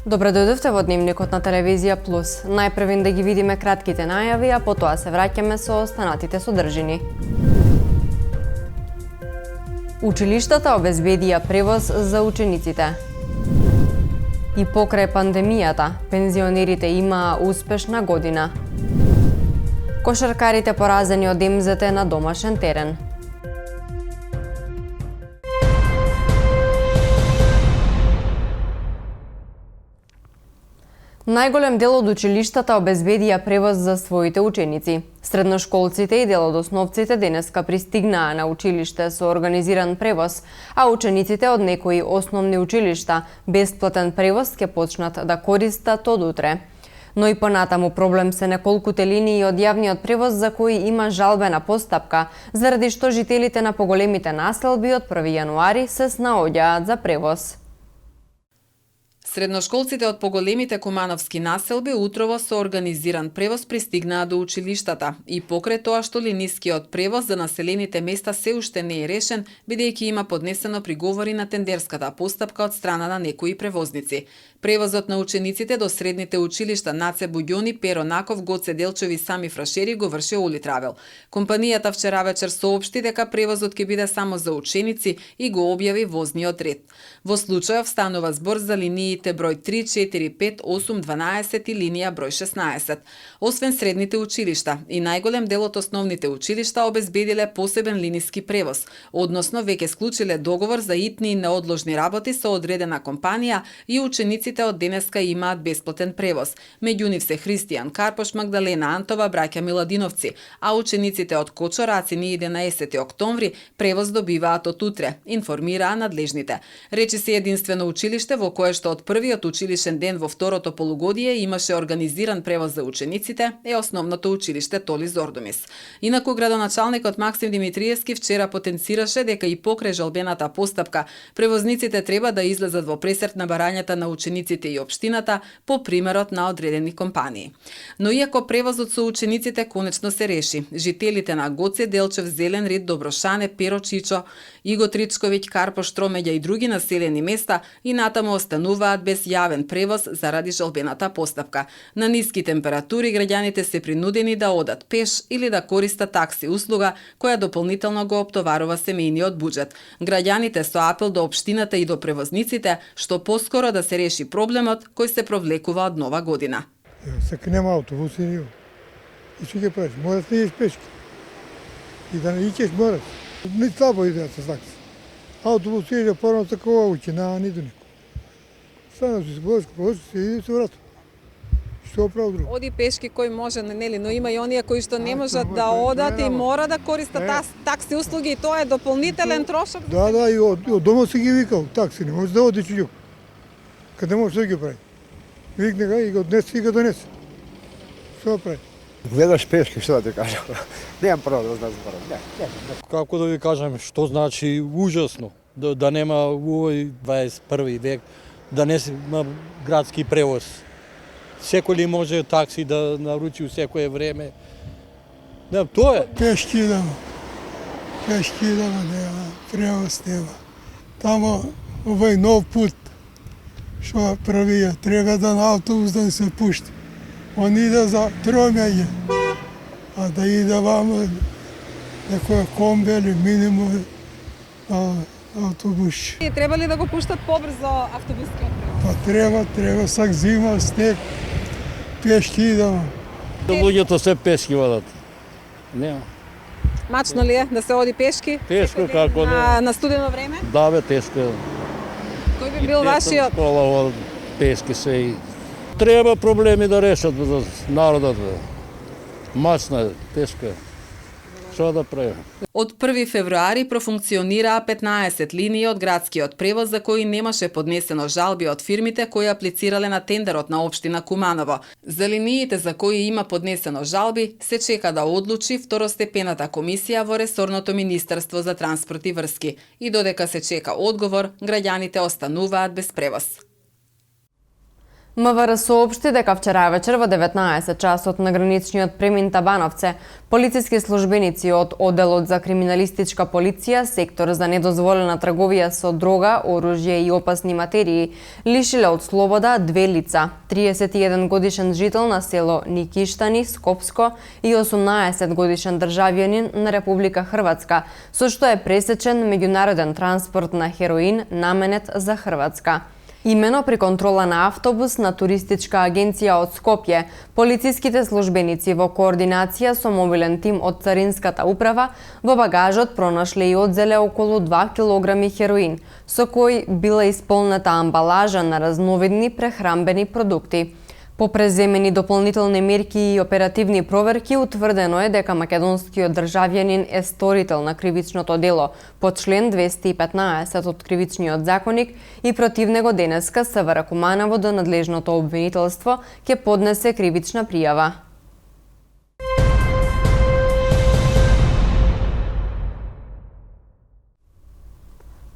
Добре дојдовте во Дневникот на Телевизија Плюс. Најпрвин да ги видиме кратките најави, а потоа се враќаме со останатите содржини. Училиштата обезбедија превоз за учениците. И покрај пандемијата, пензионерите имаа успешна година. Кошаркарите поразени од МЗТ на домашен терен. Најголем дел од училиштата обезбедија превоз за своите ученици. Средношколците и дел од основците денеска пристигнаа на училиште со организиран превоз, а учениците од некои основни училишта бесплатен превоз ќе почнат да користат од утре. Но и понатаму проблем се неколкуте линии од јавниот превоз за кои има жалбена постапка, заради што жителите на поголемите населби од 1 јануари се снаоѓаат за превоз. Средношколците од поголемите кумановски населби утрово со организиран превоз пристигнаа до училиштата и покрај тоа што линискиот превоз за населените места се уште не е решен, бидејќи има поднесено приговори на тендерската постапка од страна на некои превозници. Превозот на учениците до средните училишта Наце Буѓони, Перо Наков, Гоце Делчев и Сами Фрашери го врши Оли Травел. Компанијата вчера вечер соопшти дека превозот ќе биде само за ученици и го објави возниот ред. Во случајов станува збор за линиите број 3, 4, 5, 8, 12 и линија број 16. Освен средните училишта и најголем дел од основните училишта обезбедиле посебен линиски превоз, односно веќе склучиле договор за итни и неодложни работи со одредена компанија и учениците од денеска имаат бесплатен превоз. Меѓу нив се Христијан Карпош, Магдалена Антова, браќа Миладиновци, а учениците од Кочо, Рацини и 11 октомври превоз добиваат од утре, информираа надлежните. Речи се единствено училиште во кое што од првиот училишен ден во второто полугодие имаше организиран превоз за учениците е основното училиште Толи Зордомис. Инаку градоначалникот Максим Димитриевски вчера потенцираше дека и покрај жалбената постапка превозниците треба да излезат во пресрет на барањата на учениците и општината по примерот на одредени компании. Но иако превозот со учениците конечно се реши, жителите на Гоце Делчев, Зелен Рид, Доброшане, Перо Чичо, Иго Тричковиќ, Карпош, Тромеѓа и други населени места и натаму остануваат без јавен превоз заради жалбената постапка. На ниски температури граѓаните се принудени да одат пеш или да користат такси услуга која дополнително го оптоварува семејниот буџет. Граѓаните со апел до општината и до превозниците што поскоро да се реши проблемот кој се провлекува од нова година. Сега нема автобуси, и што ќе правиш? Мораш да идеш пешки. И да не идеш мораш. Не слабо идеат со такси. Автобус иде порано такова учи, нема ниту никој. Стана се сглошко, се иде се врата. Што прави друго? Оди пешки кој може, нели, но има и оние кои што не можат да одат и мора да користат такси услуги и тоа е дополнителен трошок. Да, и од дома се ги викал такси, не може да оди чуѓу. Каде може да ги прави? Викне га и го однесе и го донесе. Што прави? Гледаш пешки, што да ти кажам. Немам право да знам зборам. Не. Како да ви кажам, што значи ужасно да нема овој 21 век, да не има градски превоз. Секој ли може такси да наручи у секое време. Не, тоа е. Пешки идемо, нема, превоз нема. Тамо овој нов пут што правија, треба да на автобус да се пушти. Он иде за Тромеѓа, а да иде вамо некоја комби или минимум автобус. И треба ли да го пуштат побрзо автобускиот превоз? Па треба, сак зима, снег, пешки идемо. Луѓето се пешки водат. Нема. Мачно ли е да се оди пешки? Тешко како не. На студено време? Да бе, тешко е. Кој би бил вашиот? Школа од пешки се и треба проблеми да решат за народот. Мачно е, тешко е. Што да правиме? Од 1 февруари профункционираа 15 линии од градскиот превоз за кои немаше поднесено жалби од фирмите кои аплицирале на тендерот на општина Куманово. За линиите за кои има поднесено жалби се чека да одлучи второстепената комисија во ресорното Министерство за транспорт и врски и додека се чека одговор, граѓаните остануваат без превоз. МВР соопшти дека вчера вечер во 19 часот на граничниот премин Табановце, полициски службеници од Оделот за криминалистичка полиција, сектор за недозволена трговија со дрога, оружје и опасни материи, лишиле од слобода две лица, 31 годишен жител на село Никиштани, Скопско и 18 годишен државјанин на Република Хрватска, со што е пресечен меѓународен транспорт на хероин наменет за Хрватска. Имено при контрола на автобус на туристичка агенција од Скопје, полициските службеници во координација со мобилен тим од Царинската управа во багажот пронашле и одзеле околу 2 килограми хероин, со кој била исполнета амбалажа на разновидни прехрамбени продукти. По преземени дополнителни мерки и оперативни проверки, утврдено е дека македонскиот државјанин е сторител на кривичното дело по член 215 од Кривичниот законник и против него денеска СВР Куманово до надлежното обвинителство ќе поднесе кривична пријава.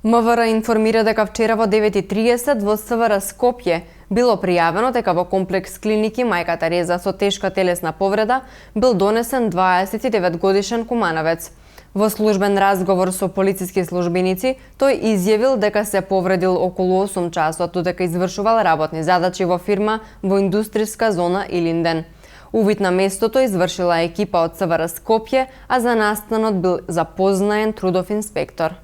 МВР информира дека вчера во 9:30 во СВР Скопје било пријавено дека во комплекс клиники Мајка Тереза со тешка телесна повреда бил донесен 29 годишен кумановец. Во службен разговор со полициски службеници, тој изјавил дека се повредил околу 8 часот, додека извршувал работни задачи во фирма во индустријска зона Илинден. Увид на местото извршила екипа од СВР Скопје, а за настанот бил запознаен трудов инспектор.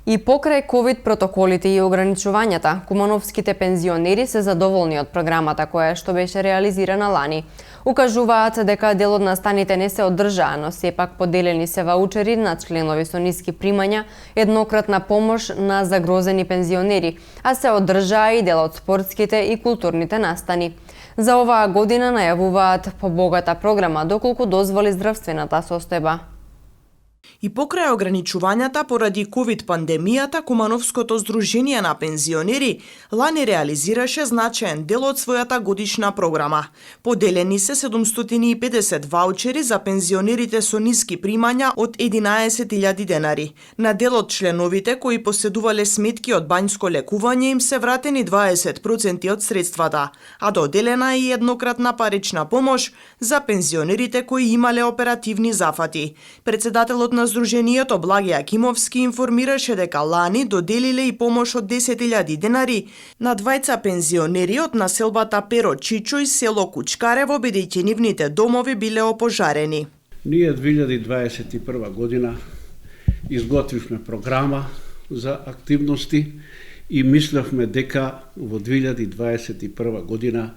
И покрај ковид протоколите и ограничувањата, кумановските пензионери се задоволни од програмата која што беше реализирана лани. Укажуваат дека дел од настаните не се одржаа, но сепак поделени се ваучери на членови со ниски примања, еднократна помош на загрозени пензионери, а се одржаа и дел од спортските и културните настани. За оваа година најавуваат побогата програма доколку дозволи здравствената состојба. И покрај ограничувањата поради ковид-пандемијата, Кумановското здружение на пензионери лани реализираше значаен дел од својата годишна програма. Поделени се 750 ваучери за пензионерите со ниски примања од 11.000 денари. На дел од членовите кои поседувале сметки од бањско лекување им се вратени 20% од средствата, а доделена е и еднократна парична помош за пензионерите кои имале оперативни зафати. Председателот на Здруженијето Благи Акимовски информираше дека лани доделиле и помош од 10.000 денари на двајца пензионери од населбата Перо Чичо и село Кучкарево, бидејќи нивните домови биле опожарени. Ние 2021 година изготвивме програма за активности и мислевме дека во 2021 година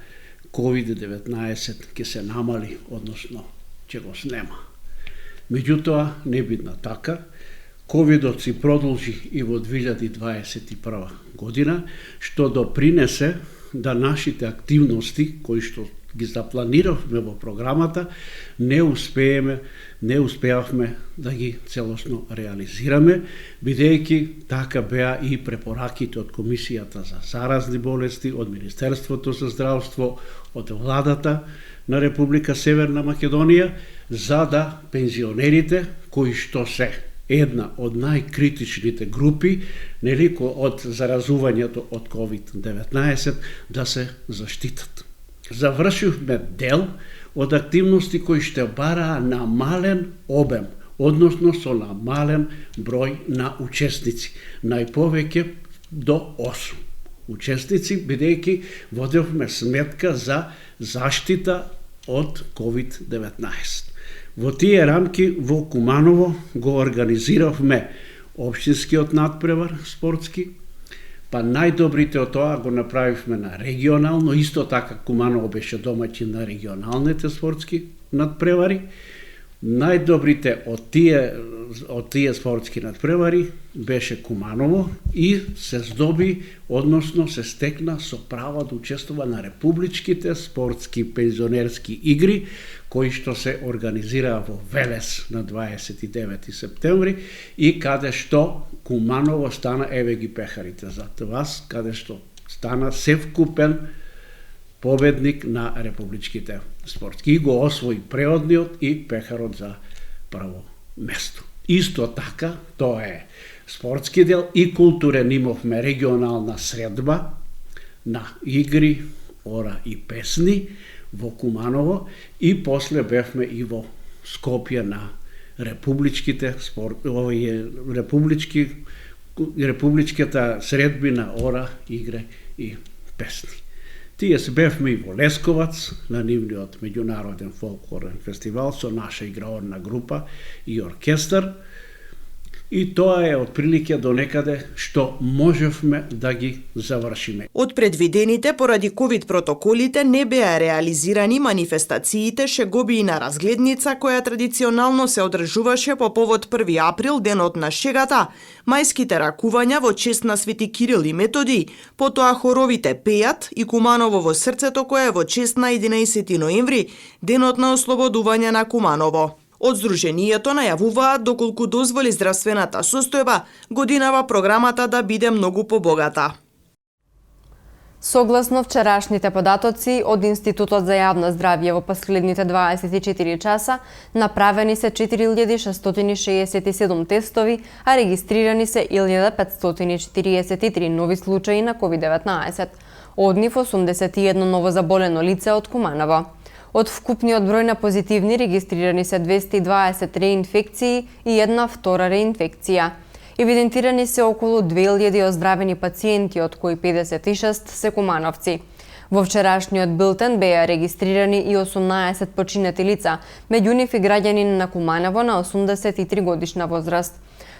COVID-19 ќе се намали, односно ќе го снема. Меѓутоа, не бидна така, ковидот си продолжи и во 2021 година, што допринесе да нашите активности, кои што ги запланиравме во програмата, не успеавме да ги целосно реализираме, бидејќи така беа и препораките од Комисијата за заразни болести, од Министерството за здравство, од владата на Република Северна Македонија, за да пензионерите, кои што се една од најкритичните групи, од заразувањето од COVID-19, да се заштитат. Завршивме дел од активности кои ще бараа намален обем, односно со намален број на учесници, најповеќе до 8 учесници, бидејќи водевме сметка за заштита од COVID-19. Во тие рамки во Куманово го организиравме општинскиот надпревар спортски, па најдобрите од тоа го направивме на регионално, исто така Куманово беше домаќин на регионалните спортски надпревари. Најдобрите од тие спортски надпревари беше Куманово и се здоби, односно се стекна со право да учествува на републичките спортски пензионерски игри, кои што се организираа во Велес на 29 септември и каде што Куманово стана, еве ги пехарите зад вас, каде што стана севкупен победник на републичките спортски и го освои преодниот и пехарот за прво место. Исто така, тоа е спортски дел и културен, имавме регионална средба на игри, ора и песни во Куманово и после бевме и во Скопје на републичките републичката средби на ора, игре и песни. Тие се бевме и во Лесковац на нивниот меѓународен фолклорен фестивал со наша играорна група и оркестар. И тоа е отприлике до некаде што можевме да ги завршиме. Од предвидените поради ковид протоколите не беа реализирани манифестациите Шегови на разгледница која традиционално се одржуваше по повод 1 април, денот на шегата, мајските ракувања во чест на Свети Кирил и Методи, потоа хоровите пеат и Куманово во срцето кој е во чест на 11 ноември, денот на ослободување на Куманово. Од Сдруженијето најавуваат доколку дозволи здравствената состојба, годинава програмата да биде многу побогата. Согласно вчерашните податоци од Институтот за јавно здравје во последните 24 часа, направени се 4667 тестови, а регистрирани се 1543 нови случаи на COVID-19. Од нив 81 новозаболено лице од Куманово. Од вкупниот број на позитивни регистрирани се 220 реинфекции и една втора реинфекција. Евидентирани се околу 2000 оздравени пациенти, од кои 56 се кумановци. Во вчерашниот билтен беа регистрирани и 18 починати лица, меѓу нив и граѓанин на Куманово на 83 годишна возраст.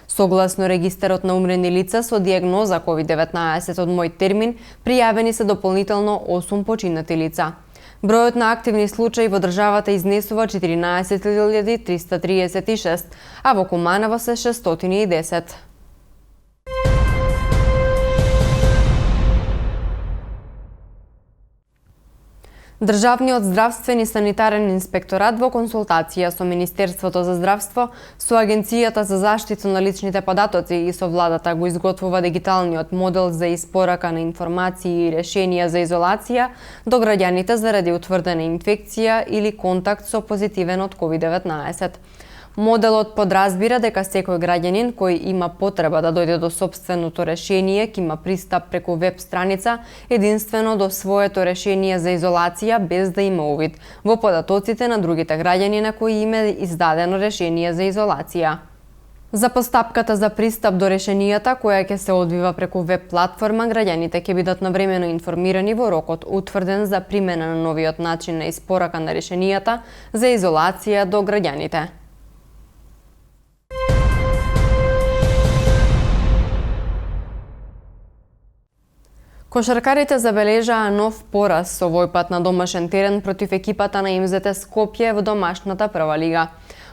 Согласно регистарот на умрени лица со диагноза COVID-19 од мој термин, пријавени се дополнително 8 починати лица. Бројот на активни случаи во државата изнесува 14336, а во Куманово се 610. Државниот здравствен и санитарен инспекторат во консултација со Министерството за здравство, со Агенцијата за заштита на личните податоци и со владата го изготвува дигиталниот модел за испорака на информации и решенија за изолација до граѓаните заради утврдена инфекција или контакт со позитивен од COVID-19. Моделот подразбира дека секој граѓанин кој има потреба да дојде до сопственото решение ќе има пристап преку веб страница единствено до своето решение за изолација без да има увид во податоците на другите граѓани на кои им е издадено решение за изолација. За постапката за пристап до решенијата која ќе се одвива преку веб платформа, граѓаните ќе бидат навремено информирани во рокот утврден за примена на новиот начин на испорака на решенијата за изолација до граѓаните. Кошаркарите забележаа нов пораз овој пат на домашен терен против екипата на МЗТ Скопје во домашната прва лига.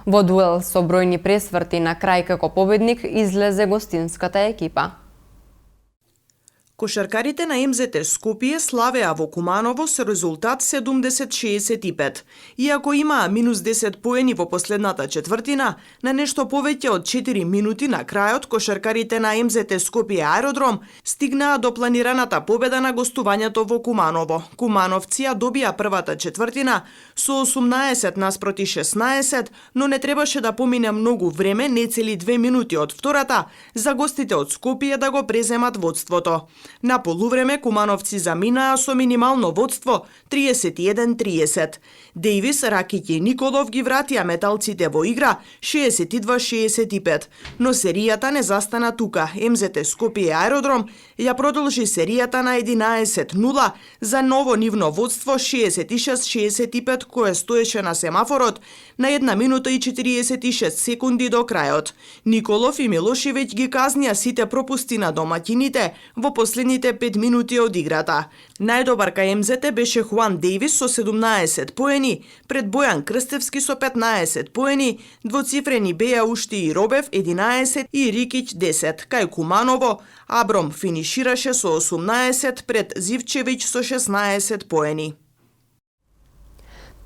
Во дуел со бројни пресврти на крај како победник излезе гостинската екипа. Кошаркарите на МЗТ Скопје славеа во Куманово со резултат 70-65. Иако имаа минус 10 поени во последната четвртина, на нешто повеќе од 4 минути на крајот кошаркарите на МЗТ Скопје Аеродром стигнаа до планираната победа на гостувањето во Куманово. Кумановци ја добија првата четвртина со 18 наспроти 16, но не требаше да помине многу време, не цели 2 минути од втората, за гостите од Скопје да го преземат водството. На полувреме Кумановци заминаа со минимално водство 31-30. Дејвис, Ракиќ и Николов ги вратија металците во игра 62-65, но серијата не застана тука. МЗТ Скопје Аеродром ја продолжи серијата на 11-0 за ново нивно водство 66-65 кое стоеше на семафорот на 1 минута и 46 секунди до крајот. Николов и Милошевиќ ги казнија сите пропусти на домаќините во последните 5 минути од играта. Најдобар кај МЗТ беше Хуан Дејвис со 17 поени, пред Бојан Крстевски со 15 поени, двоцифрени беа уште и Робев 11 и Рикиќ 10. Кај Куманово, Абром финишираше со 18 пред Зивчевиќ со 16 поени.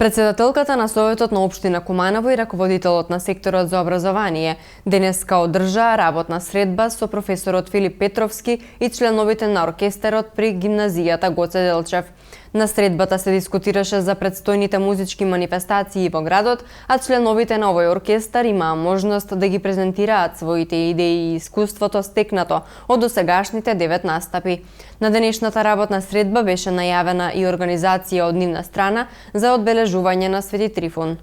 Председателката на Советот на општина Куманово и раководителот на секторот за образование денеска одржаа работна средба со професорот Филип Петровски и членовите на оркестарот при гимназијата Гоце Делчев. На средбата се дискутираше за предстојните музички манифестации во градот, а членовите на овој оркестар имаа можност да ги презентираат своите идеи и искуството стекнато од досегашните 9 настапи. На денешната работна средба беше најавена и организација од нивна страна за одбележување на Свети Трифун.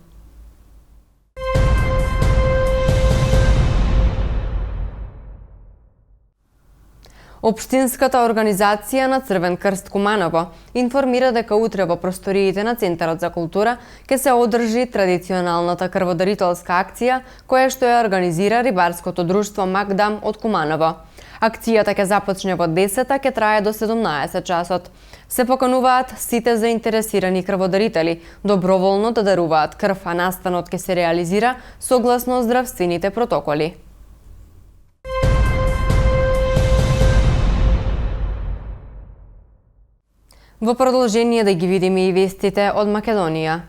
Општинската организација на Црвен крст Куманово информира дека утре во просториите на Центарот за култура ќе се одржи традиционалната крводарителска акција која што ја организира рибарското друштво Макдам од Куманово. Акцијата ќе започне во 10, ќе трае до 17 часот. Се покануваат сите заинтересирани крводарители доброволно да даруваат крв, а настанот ќе се реализира согласно здравствените протоколи. Во продолжение да ги видиме и вестите од Македонија.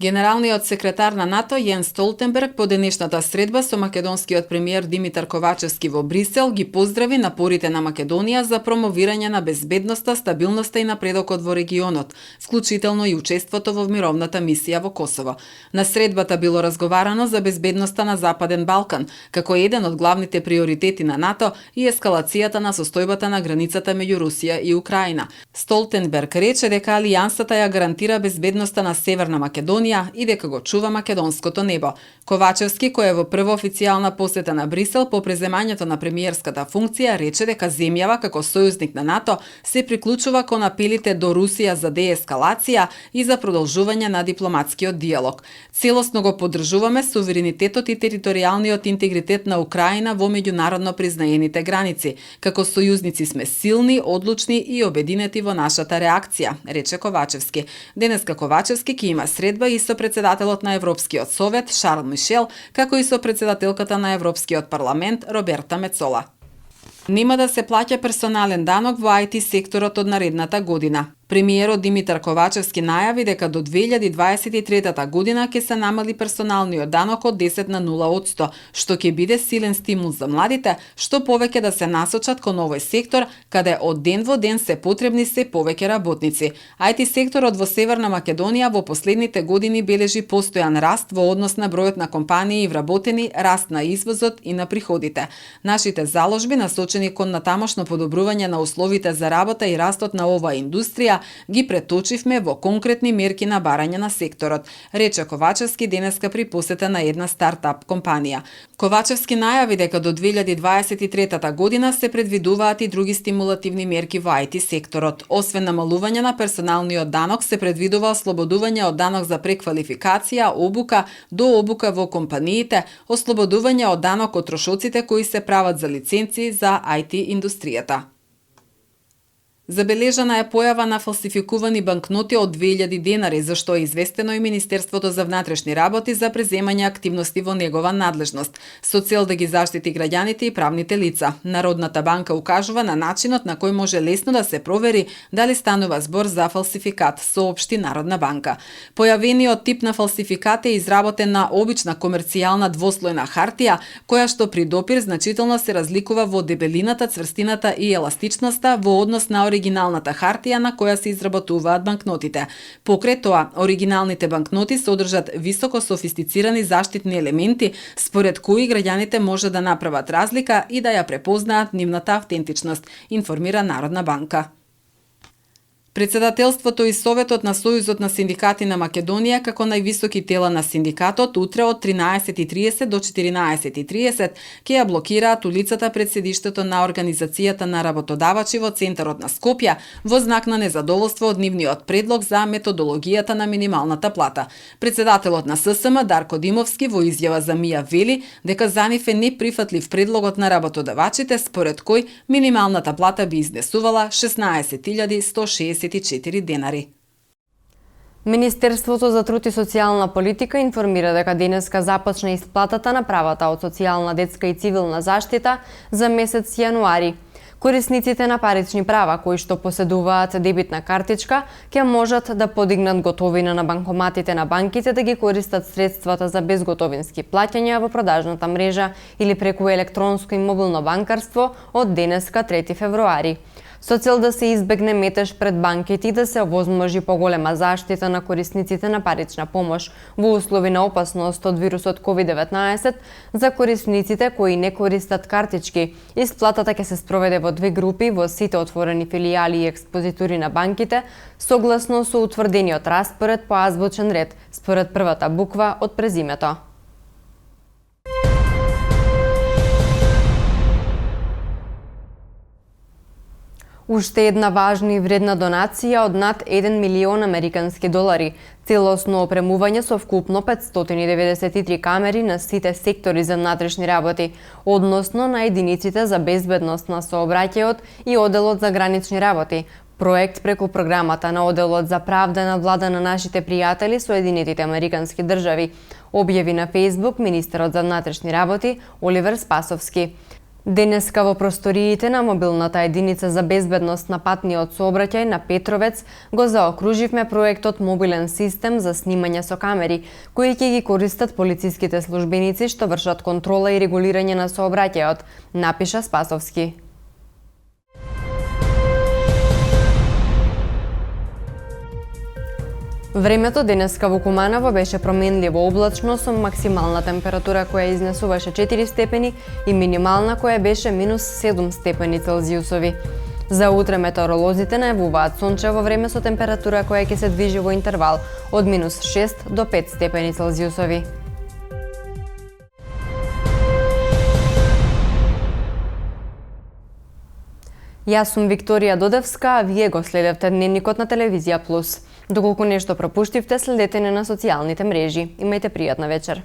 Генералниот секретар на НАТО Јен Столтенберг по денешната средба со македонскиот премиер Димитар Ковачевски во Брисел ги поздрави напорите на Македонија за промовирање на безбедноста, стабилноста и напредокот во регионот, вклучително и учеството во мировната мисија во Косово. На средбата било разговарано за безбедноста на Западен Балкан, како еден од главните приоритети на НАТО и ескалацијата на состојбата на границата меѓу Русија и Украина. Столтенберг рече дека алијансата ја гарантира безбедноста на Северна Македонија и дека го чува македонското небо. Ковачевски, кој е во прва официјална посета на Брисел по преземањето на премиерската функција, рече дека земјава како сојузник на НАТО се приклучува кон апелите до Русија за деескалација и за продолжување на дипломатскиот диалог. Целосно го поддржуваме суверенитетот и територијалниот интегритет на Украина во меѓународно признаените граници. Како сојузници сме силни, одлучни и обединети во нашата реакција, рече Ковачевски. Денеска Ковачевски ќе има средба и со председателот на Европскиот совет Шарл Мишел, како и со председателката на Европскиот парламент Роберта Мецола. Нема да се плаќа персонален данок во IT секторот од наредната година. Премиерот Димитар Ковачевски најави дека до 2023 година ќе се намали персоналниот данок од 10 на 0%, што ќе биде силен стимул за младите, што повеќе да се насочат кон овој сектор, каде од ден во ден се потребни се повеќе работници. IT секторот во Северна Македонија во последните години бележи постојан раст во однос на бројот на компании вработени, раст на извозот и на приходите. Нашите заложби насочени кон натамошно подобрување на условите за работа и растот на оваа индустрија ги преточивме во конкретни мерки на барање на секторот, рече Ковачевски денеска при посета на една стартап компанија. Ковачевски најави дека до 2023 година се предвидуваат и други стимулативни мерки во IT секторот. Освен намалување на персоналниот данок, се предвидува ослободување од данок за преквалификација, обука, до обука во компаниите, ослободување од данок од трошоците кои се прават за лиценци за IT индустријата. Забележана е појава на фалсификувани банкноти од 2000 денари, за што е известено и Министерството за внатрешни работи за преземање активности во негова надлежност, со цел да ги заштити граѓаните и правните лица. Народната банка укажува на начинот на кој може лесно да се провери дали станува збор за фалсификат, соопшти Народна банка. Појавениот тип на фалсификат е изработен на обична комерцијална двослојна хартија, која што при допир значително се разликува во дебелината, цврстината и еластичноста во однос на оригиналната хартија на која се изработуваат банкнотите. Покрај тоа, оригиналните банкноти содржат високо софистицирани заштитни елементи, според кои граѓаните може да направат разлика и да ја препознаат нивната автентичност, информира Народна банка. Председателството и Советот на Сојузот на синдикати на Македонија како највисоки тела на синдикатот утре од 13:30 до 14:30 ќе ја блокираат улицата пред седиштето на Организацијата на работодавачи во центарот на Скопје во знак на незадоволство од нивниот предлог за методологијата на минималната плата. Председателот на ССМ Дарко Димовски во изјава за МИА вели дека за нив е неприфатлив предлогот на работодавачите според кој минималната плата би изнесувала 16.164 денари. Министерството за труд и социјална политика информира дека денеска започна исплатата на правата од социјална, детска и цивилна заштита за месец јануари. Корисниците на парични права кои што поседуваат дебитна картичка ќе можат да подигнат готовина на банкоматите на банките да ги користат средствата за безготовински плаќања во продажната мрежа или преку електронско и мобилно банкарство од денеска 3 февруари. со цел да се избегне метеж пред банките и да се овозможи поголема заштита на корисниците на парична помош во услови на опасност од вирусот COVID-19 за корисниците кои не користат картички. Исплатата ќе се спроведе во 2 групи во сите отворени филијали и експозитори на банките, согласно со утврдениот распоред по азбучен ред, според првата буква од презимето. Уште една важна и вредна донација од над 1 милион американски долари, целосно опремување со вкупно 593 камери на сите сектори за внатрешни работи, односно на единиците за безбедност на сообраќајот и оделот за гранични работи, проект преку програмата на оделот за правда на влада на нашите пријатели Соединетите американски држави, објави на Facebook министерот за внатрешни работи Оливер Спасовски. Денеска во просториите на мобилната единица за безбедност на патниот сообраќај на Петровец го заокруживме проектот Мобилен систем за снимање со камери, кои ќе ги користат полициските службеници што вршат контрола и регулирање на сообраќајот, напиша Спасовски. Времето денеска во Куманово беше променливо облачно со максимална температура која изнесуваше 4 степени и минимална која беше минус 7 степени Целзиусови. За утре метеоролозите најавуваат сончево време со температура која ќе се движи во интервал од минус 6 до 5 степени Целзиусови. Јас сум Викторија Додевска, а вие го следевте Дневникот на Телевизија Плюс. Доколку нешто пропуштивте, следете не на социјалните мрежи. Имајте пријатна вечер.